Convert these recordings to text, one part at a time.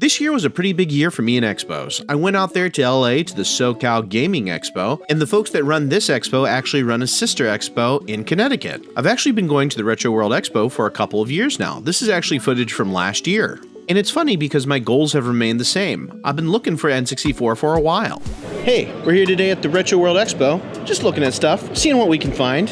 This year was a pretty big year for me in expos. I went out there to LA to the SoCal Gaming Expo, and the folks that run this expo actually run a sister expo in Connecticut. I've actually been going to the Retro World Expo for a couple of years now. This is actually footage from last year. And it's funny because my goals have remained the same. I've been looking for N64 for a while. Hey, we're here today at the Retro World Expo, just looking at stuff, seeing what we can find,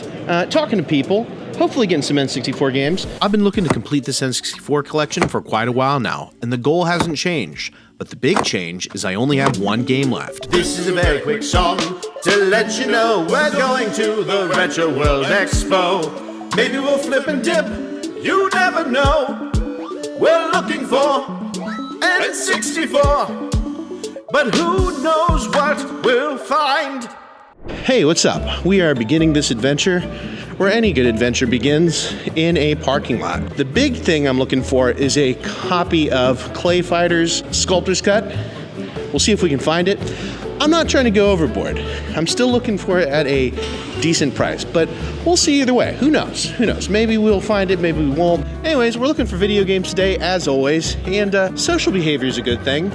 talking to people, hopefully getting some N64 games. I've been looking to complete this N64 collection for quite a while now, and the goal hasn't changed. But the big change is I only have one game left. This is a very quick song to let you know we're going to the Retro World Expo. Maybe we'll flip and dip, you never know. We're looking for N64, but who knows what we'll find. Hey, what's up? We are beginning this adventure where any good adventure begins, in a parking lot. The big thing I'm looking for is a copy of ClayFighter's Sculptor's Cut. We'll see if we can find it. I'm not trying to go overboard. I'm still looking for it at a decent price, but we'll see either way. Who knows? Who knows? Maybe we'll find it, maybe we won't. Anyways, we're looking for video games today, as always, and social behavior is a good thing.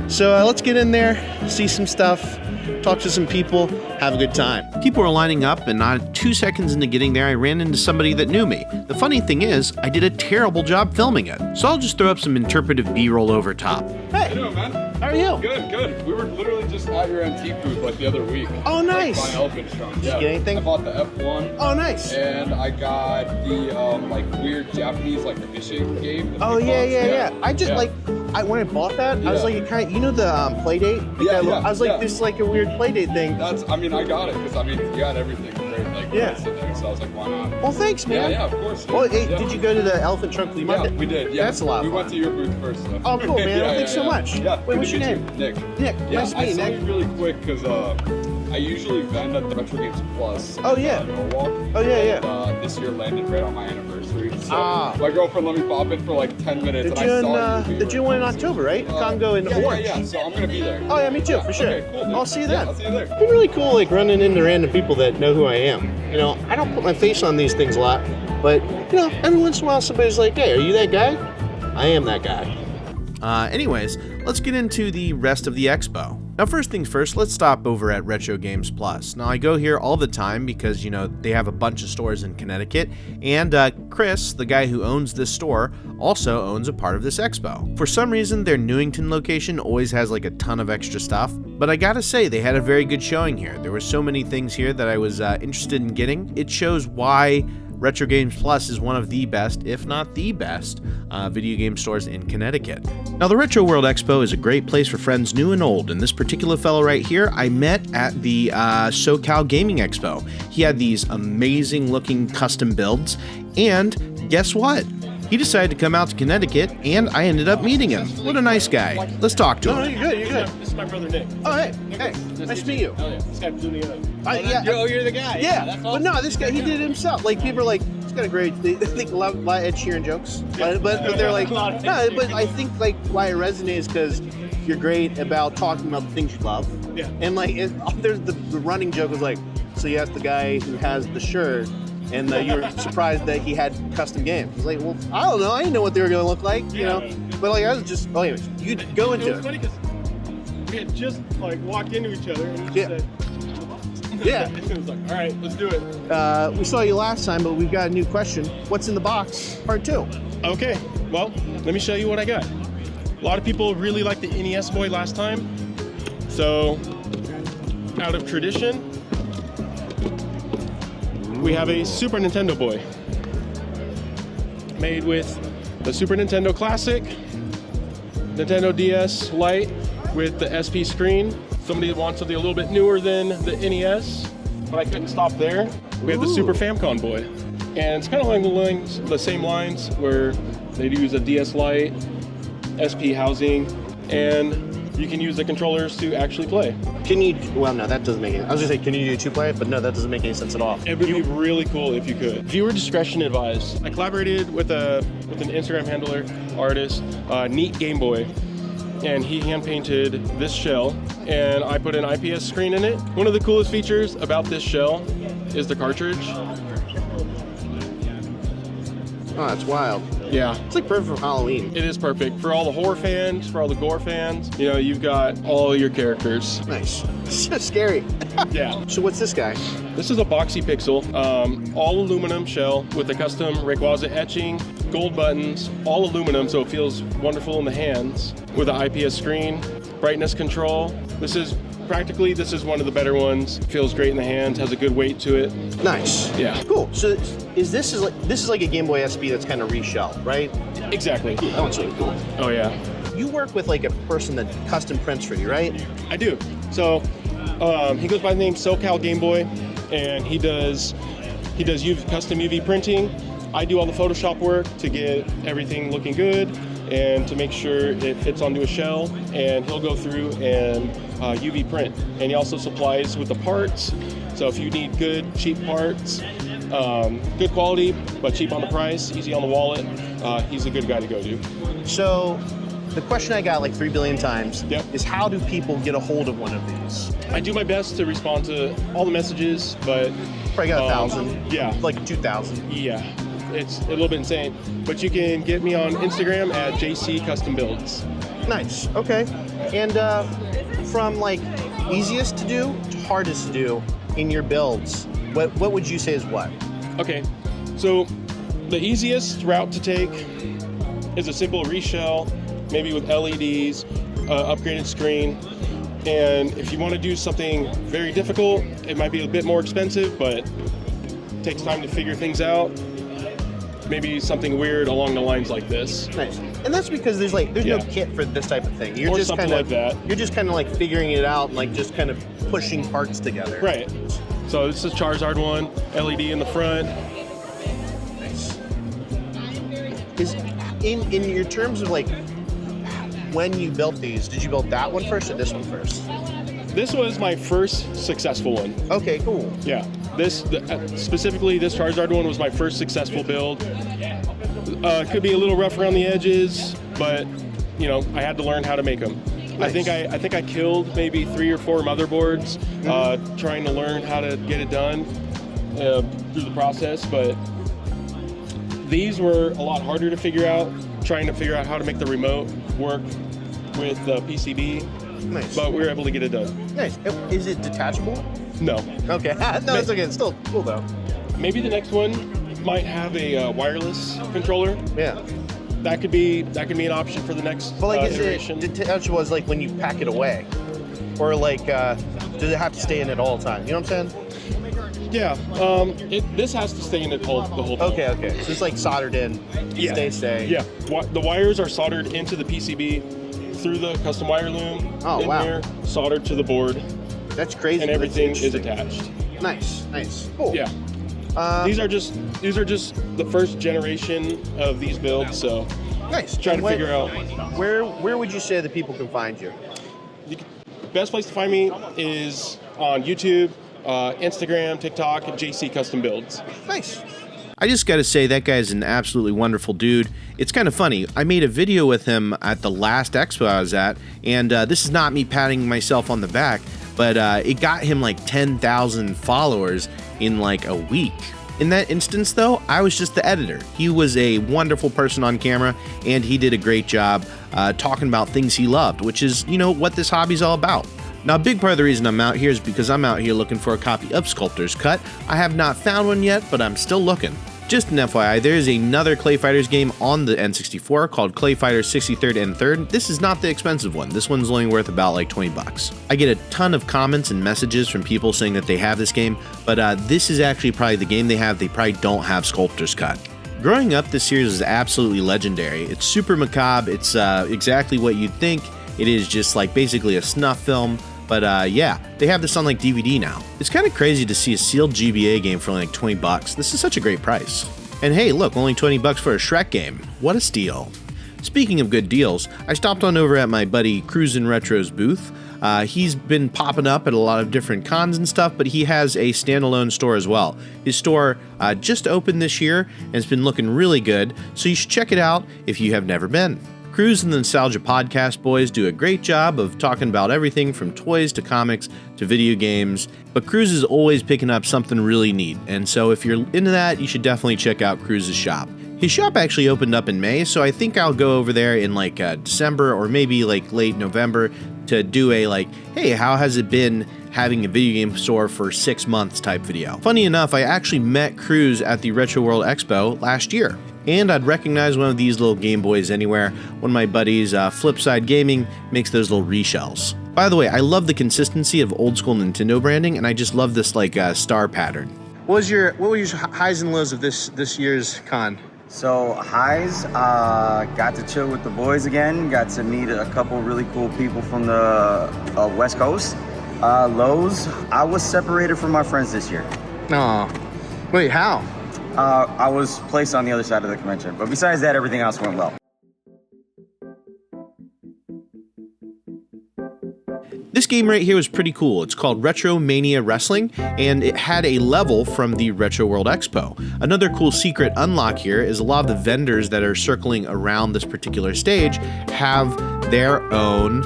So let's get in there, see some stuff, talk to some people, have a good time. People were lining up, and not 2 seconds into getting there, I ran into somebody that knew me. The funny thing is, I did a terrible job filming it, so I'll just throw up some interpretive B-roll over top. Hey! How you doing, man? How are you? Good, good. We were literally just at your antique booth like the other week. Oh, nice. Buying elephant trunks. Did you get anything? I bought the F1. Oh, nice. And I got the like weird Japanese like fishing game. Oh, yeah. I just like, when I bought that, I was like, kind of, you know the play date? I was like, this is like a weird play date thing. I mean, I got it because I mean, you had everything great. Like, there, so I was like, why not? Well, thanks, man. Yeah, of course. Well, hey, did you go to the Elephant Trunk Flea Market? Yeah, we did. Yeah, that's a lot of fun. We went to your booth first. So. Oh, cool, man. Thanks so much. Yeah. Wait, what's your name? Nick. Nick. Nice to meet you, Nick. I saw you really quick because I usually vend at the Retro Games Plus. Oh, yeah. Norwalk. Oh, yeah. And, this year landed right on my anniversary. So my girlfriend let me pop in for like 10 minutes. The June one in October, right? Congo and Orange. Yeah, so I'm going to be there. Oh, yeah, me too, for sure. Okay, cool, I'll see you then. I'll see you there. It's been really cool, like, running into random people that know who I am. You know, I don't put my face on these things a lot, but, you know, every once in a while somebody's like, hey, are you that guy? I am that guy. Anyways, let's get into the rest of the expo. Now, first things first, let's stop over at Retro Games Plus. Now, I go here all the time because, you know, they have a bunch of stores in Connecticut, and Chris, the guy who owns this store, also owns a part of this expo. For some reason, their Newington location always has like a ton of extra stuff, but I gotta say, they had a very good showing here. There were so many things here that I was interested in getting. It shows why Retro Games Plus is one of the best, if not the best, video game stores in Connecticut. Now, the Retro World Expo is a great place for friends new and old, and this particular fellow right here I met at the SoCal Gaming Expo. He had these amazing looking custom builds, and guess what? He decided to come out to Connecticut, and I ended up meeting him. What a nice guy. Let's talk to him. No, you're good. This is my brother Nick. Oh, hey, nice to meet you. Oh, yeah. This guy blew me up. You're the guy. Yeah, that's awesome. But no, this guy, he did it himself. Like, people are like, he's got a great, they think a lot of Ed Sheeran jokes, but they're like, no, but I think like why it resonates because you're great about talking about the things you love. Yeah. And like, there's the running joke was like, so you asked the guy who has the shirt, and you were surprised that he had custom games. It's like, well, I don't know. I didn't know what they were going to look like, you know. But like, I was just, anyways, you go into it. It was funny because we had just like walked into each other and we just said, yeah. It was like, all right, let's do it. We saw you last time, but we've got a new question. What's in the box? Part 2. Okay, well, let me show you what I got. A lot of people really liked the NES boy last time. So, out of tradition, we have a Super Nintendo boy. Made with the Super Nintendo Classic, Nintendo DS Lite with the SP screen. Somebody that wants something a little bit newer than the NES, but I couldn't stop there. We have the Super Famicom boy. And it's kind of along the same lines where they use a DS Lite, SP housing, and you can use the controllers to actually play. Can you, well, no, that doesn't make any, I was gonna say, can you do 2-player? But no, that doesn't make any sense at all. It would be really cool if you could. Viewer discretion advised. I collaborated with an Instagram handler, artist, Neat Game Boy, and he hand painted this shell, and I put an IPS screen in it. One of the coolest features about this shell is the cartridge. Oh, that's wild. Yeah. It's like perfect for Halloween. It is perfect for all the horror fans, for all the gore fans. You know, you've got all your characters. Nice. So scary. Yeah. So what's this guy? This is a boxy pixel, all aluminum shell with a custom Rayquaza etching, gold buttons, all aluminum, so it feels wonderful in the hands. With an IPS screen, brightness control. This is one of the better ones. Feels great in the hands, has a good weight to it. Nice. Yeah. Cool. So this is like a Game Boy SP that's kind of reshelled, right? Exactly. That one's really cool. Oh yeah. You work with like a person that custom prints for you, right? I do. So he goes by the name SoCal Game Boy, and he does custom UV printing. I do all the Photoshop work to get everything looking good and to make sure it fits onto a shell, and he'll go through and UV print. And he also supplies with the parts, so if you need good, cheap parts, good quality, but cheap on the price, easy on the wallet, he's a good guy to go to. So the question I got like 3 billion times is how do people get a hold of one of these? I do my best to respond to all the messages, but Probably got 1,000. Yeah. Like 2,000. Yeah, it's a little bit insane. But you can get me on Instagram at JC Custom Builds. Nice. Okay. And from like easiest to do to hardest to do in your builds, what would you say is what? Okay, so the easiest route to take is a simple reshell, maybe with LEDs, upgraded screen. And if you want to do something very difficult, it might be a bit more expensive, but it takes time to figure things out. Maybe something weird along the lines like this. Nice. And that's because there's no kit for this type of thing. You're Or just something kind of like that. You're just kind of like figuring it out and like just kind of pushing parts together. Right. So this is Charizard one, LED in the front. Nice. Is in your terms of like when you built these, did you build that one first or this one first? This was my first successful one. Okay, cool. Yeah. Specifically, this Charizard one was my first successful build. Could be a little rough around the edges, but you know, I had to learn how to make them. Nice. I think I killed maybe 3 or 4 motherboards trying to learn how to get it done through the process, but these were a lot harder to figure out, trying to figure out how to make the remote work with the PCB. Nice. But we were able to get it done. Nice. Is it detachable? No. Okay. No, it's okay. It's still cool though. Maybe the next one might have a wireless controller. Yeah. That could be an option for the next But like, iteration. is it detachable as like when you pack it away, or like does it have to stay in it all the time? You know what I'm saying? Yeah. This has to stay in it the whole time. Okay. So it's like soldered in. Yeah. Stay. Yeah. The wires are soldered into the PCB through the custom wire loom. Oh, wow. There, soldered to the board, That's crazy. and but everything it's is interesting. attached. Nice. Cool. Yeah. These are just the first generation of these builds, so Nice. trying to figure out. Where would you say that people can find you? The best place to find me is on YouTube, Instagram, TikTok, and JC Custom Builds. Nice. I just gotta say, that guy is an absolutely wonderful dude. It's kind of funny. I made a video with him at the last expo I was at, and this is not me patting myself on the back, but it got him like 10,000 followers in like a week. In that instance, though, I was just the editor. He was a wonderful person on camera, and he did a great job talking about things he loved, which is, you know, what this hobby's all about. Now, a big part of the reason I'm out here is because I'm out here looking for a copy of Sculptor's Cut. I have not found one yet, but I'm still looking. Just an FYI, there is another ClayFighters game on the N64 called ClayFighter 63rd and 3rd. This is not the expensive one. This one's only worth about like 20 bucks. I get a ton of comments and messages from people saying that they have this game, but this is actually probably the game they have. They probably don't have Sculptor's Cut. Growing up, this series is absolutely legendary. It's super macabre. It's exactly what you'd think. It is just like basically a snuff film. But yeah, they have this on like DVD now. It's kind of crazy to see a sealed GBA game for only like 20 bucks. This is such a great price. And hey, look, only 20 bucks for a Shrek game. What a steal. Speaking of good deals, I stopped on over at my buddy Cruisin' Retro's booth. He's been popping up at a lot of different cons and stuff, but he has a standalone store as well. His store just opened this year, and it's been looking really good, so you should check it out if you have never been. Cruz and the Nostalgia Podcast boys do a great job of talking about everything from toys to comics to video games, but Cruz is always picking up something really neat, and so if you're into that, you should definitely check out Cruz's shop. His shop actually opened up in May, so I think I'll go over there in like December or maybe like late November to do a like, hey, how has it been having a video game store for 6 months type video. Funny enough, I actually met Cruz at the Retro World Expo last year. And I'd recognize one of these little Game Boys anywhere. One of my buddies, Flipside Gaming, makes those little reshells. By the way, I love the consistency of old school Nintendo branding, and I just love this like star pattern. What were your highs and lows of this year's con? So highs, got to chill with the boys again, got to meet a couple really cool people from the West Coast. Lows, I was separated from my friends this year. Aw, wait, how? I was placed on the other side of the convention, but besides that, everything else went well. This game right here was pretty cool. It's called Retro Mania Wrestling, and it had a level from the Retro World Expo. Another cool secret unlock here is a lot of the vendors that are circling around this particular stage have their own,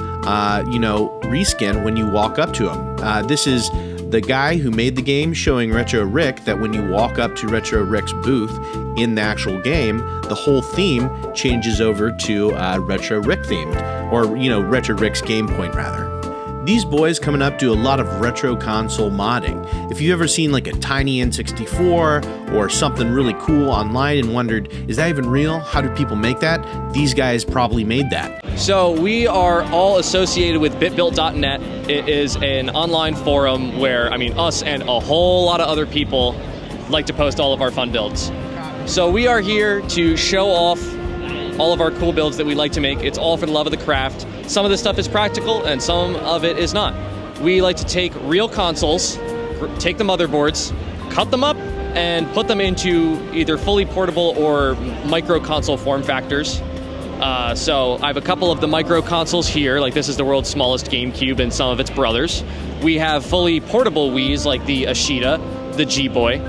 reskin when you walk up to them. This is the guy who made the game showing Retro Rick that when you walk up to Retro Rick's booth in the actual game, the whole theme changes over to Retro Rick themed, or, Retro Rick's game point rather. These boys coming up do a lot of retro console modding. If you've ever seen like a tiny N64 or something really cool online and wondered, is that even real? How do people make that? These guys probably made that. So we are all associated with bitbuilt.net. It is an online forum where, us and a whole lot of other people like to post all of our fun builds. So we are here to show off all of our cool builds that we like to make. It's all for the love of the craft. Some of this stuff is practical and some of it is not. We like to take real consoles, take the motherboards, cut them up, and put them into either fully portable or micro console form factors. So I have a couple of the micro consoles here, like this is the world's smallest GameCube and some of its brothers. We have fully portable Wiis like the Ashita, the G-Boy.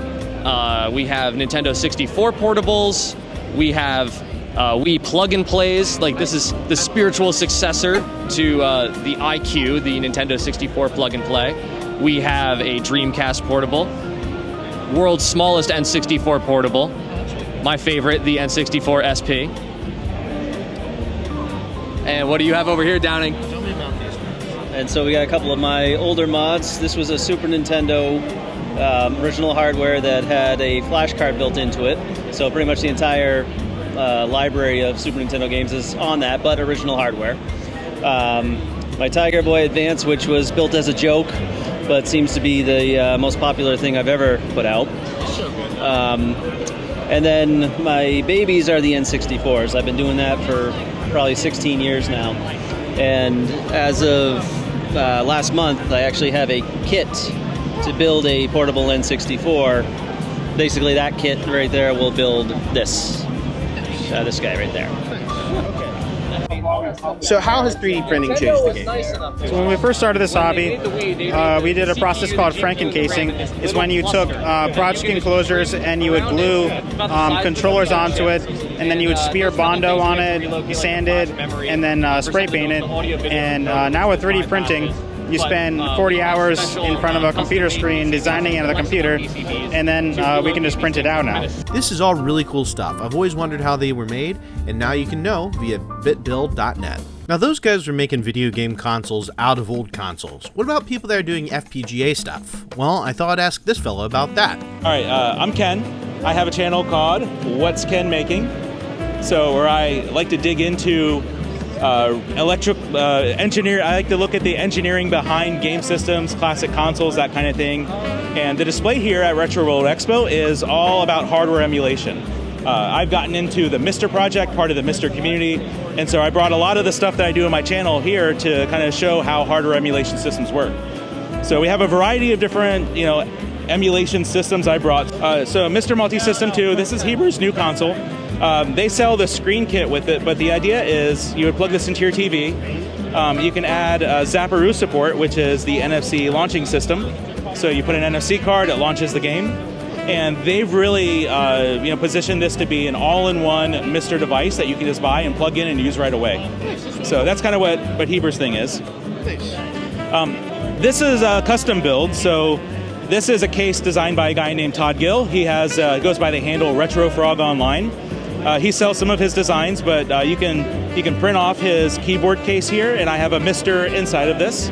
We have Nintendo 64 portables. We have Wii plug-and-plays, like this is the spiritual successor to the iQ, the Nintendo 64 plug-and-play. We have a Dreamcast portable, world's smallest N64 portable, my favorite, the N64 SP. And what do you have over here, Downing? Tell me about these ones. And so we got a couple of my older mods. This was a Super Nintendo original hardware that had a flash card built into it. So pretty much the entire library of Super Nintendo games is on that, but original hardware. My Tiger Boy Advance, which was built as a joke, but seems to be the most popular thing I've ever put out. And then my babies are the N64s. I've been doing that for probably 16 years now. And as of last month, I actually have a kit to build a portable N64. Basically, that kit right there will build this guy right there. So how has 3D printing changed the game? So when we first started this hobby, we did a process called frankencasing. It's when you took project enclosures and you would glue controllers onto it, and then you would spear Bondo on it, you sand it, and then spray paint it. And now with 3D printing, you spend 40 hours in front of a computer screen designing it on the computer, and then we can just print it out now. This is all really cool stuff. I've always wondered how they were made, and now you can know via bitbuild.net. Now those guys were making video game consoles out of old consoles. What about people that are doing FPGA stuff? Well, I thought I'd ask this fellow about that. All right, I'm Ken. I have a channel called What's Ken Making? So where I like to dig into engineer. I like to look at the engineering behind game systems, classic consoles, that kind of thing. And the display here at Retro World Expo is all about hardware emulation. I've gotten into the Mister project, part of the Mister community, and so I brought a lot of the stuff that I do on my channel here to kind of show how hardware emulation systems work. So we have a variety of different, emulation systems I brought. So Mister Multi-System 2, this is Heber's new console. They sell the screen kit with it, but the idea is you would plug this into your TV. You can add Zapparoo support, which is the NFC launching system. So you put an NFC card, it launches the game. And they've really positioned this to be an all-in-one Mister device that you can just buy and plug in and use right away. So that's kind of what Heber's thing is. This is a custom build. So this is a case designed by a guy named Todd Gill. He has goes by the handle Retro Frog Online. He sells some of his designs, but you can print off his keyboard case here, and I have a Mister inside of this.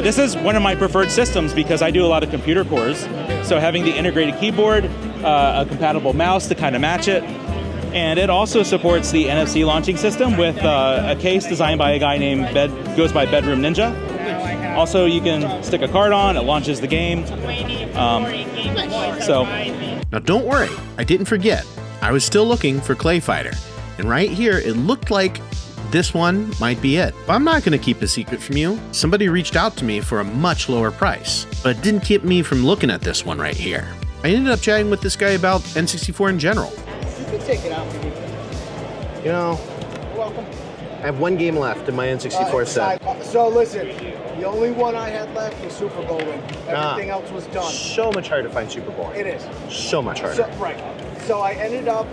This is one of my preferred systems because I do a lot of computer cores. So having the integrated keyboard, a compatible mouse to kind of match it, and it also supports the NFC launching system with a case designed by a guy named goes by Bedroom Ninja. Also, you can stick a card on, it launches the game. Now don't worry, I didn't forget. I was still looking for ClayFighter, and right here it looked like this one might be it. But I'm not going to keep a secret from you. Somebody reached out to me for a much lower price, but it didn't keep me from looking at this one right here. I ended up chatting with this guy about N64 in general. You can take it out. You know, You're welcome. I have one game left in my N64 set. So listen, the only one I had left was Super Bowl win. Everything else was done. So much harder to find Super Bowl. It is. So much harder. So, right. So I ended up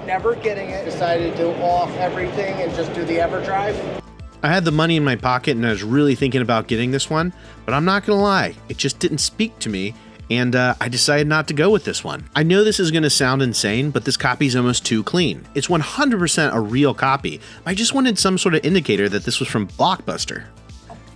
never getting it. Decided to off everything and just do the EverDrive. I had the money in my pocket and I was really thinking about getting this one, but I'm not gonna lie, it just didn't speak to me, and I decided not to go with this one. I know this is gonna sound insane, but this copy is almost too clean. It's 100% a real copy. I just wanted some sort of indicator that this was from Blockbuster.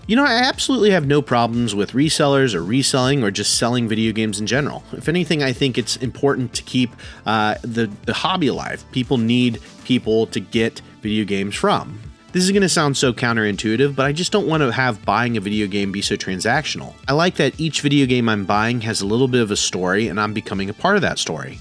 You know, I absolutely have no problems with resellers or reselling or just selling video games in general. If anything, I think it's important to keep the hobby alive. People need people to get video games from. This is going to sound so counterintuitive, but I just don't want to have buying a video game be so transactional. I like that each video game I'm buying has a little bit of a story, and I'm becoming a part of that story.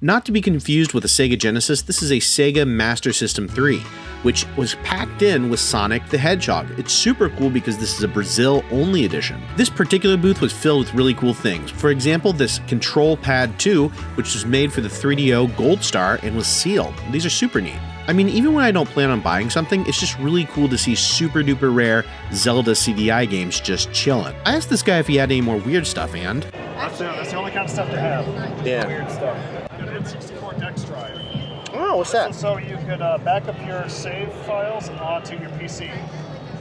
Not to be confused with a Sega Genesis, this is a Sega Master System 3, which was packed in with Sonic the Hedgehog. It's super cool because this is a Brazil-only edition. This particular booth was filled with really cool things. For example, this Control Pad 2, which was made for the 3DO Gold Star and was sealed. These are super neat. I mean, even when I don't plan on buying something, it's just really cool to see super duper rare Zelda CDI games just chilling. I asked this guy if he had any more weird stuff, and That's the only kind of stuff to have. Yeah. Weird stuff. N64 Dex Drive. Oh, what's that? So you could back up your save files onto your PC.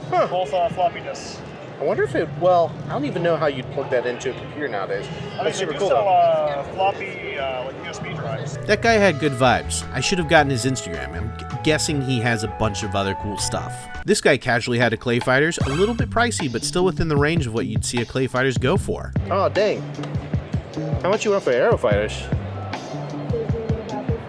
Huh. Both floppy disks. I wonder if it, well, I don't even know how you'd plug that into a computer nowadays. That's super cool. Sell floppy like USB drives. that guy had good vibes. I should have gotten his Instagram. I'm guessing he has a bunch of other cool stuff. This guy casually had a ClayFighters, a little bit pricey, but still within the range of what you'd see a ClayFighters go for. Oh, dang. How much you want for Aero Fighters?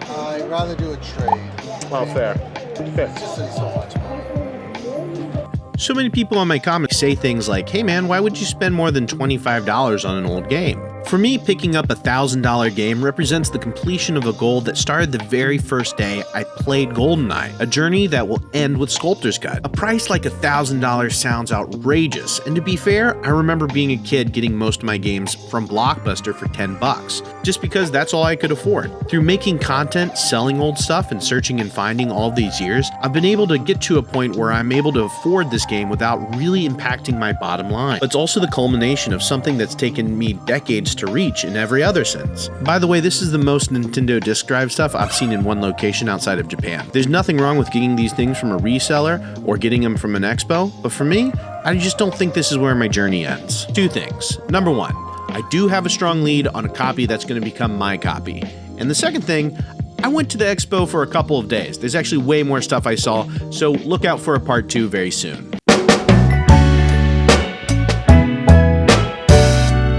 I'd rather do a trade. Oh, fair. It's just so much more. So many people on my comics say things like, hey man, why would you spend more than $25 on an old game? For me, picking up a $1,000 game represents the completion of a goal that started the very first day I played GoldenEye, a journey that will end with Sculptor's Cut. A price like $1,000 sounds outrageous, and to be fair, I remember being a kid getting most of my games from Blockbuster for $10, just because that's all I could afford. Through making content, selling old stuff, and searching and finding all these years, I've been able to get to a point where I'm able to afford this game without really impacting my bottom line. But it's also the culmination of something that's taken me decades to reach in every other sense. By the way, this is the most Nintendo disk drive stuff I've seen in one location outside of Japan. There's nothing wrong with getting these things from a reseller or getting them from an expo, but for me, I just don't think this is where my journey ends. Two things. Number one, I do have a strong lead on a copy that's going to become my copy. And the second thing, I went to the expo for a couple of days. There's actually way more stuff I saw, so look out for a part 2 very soon.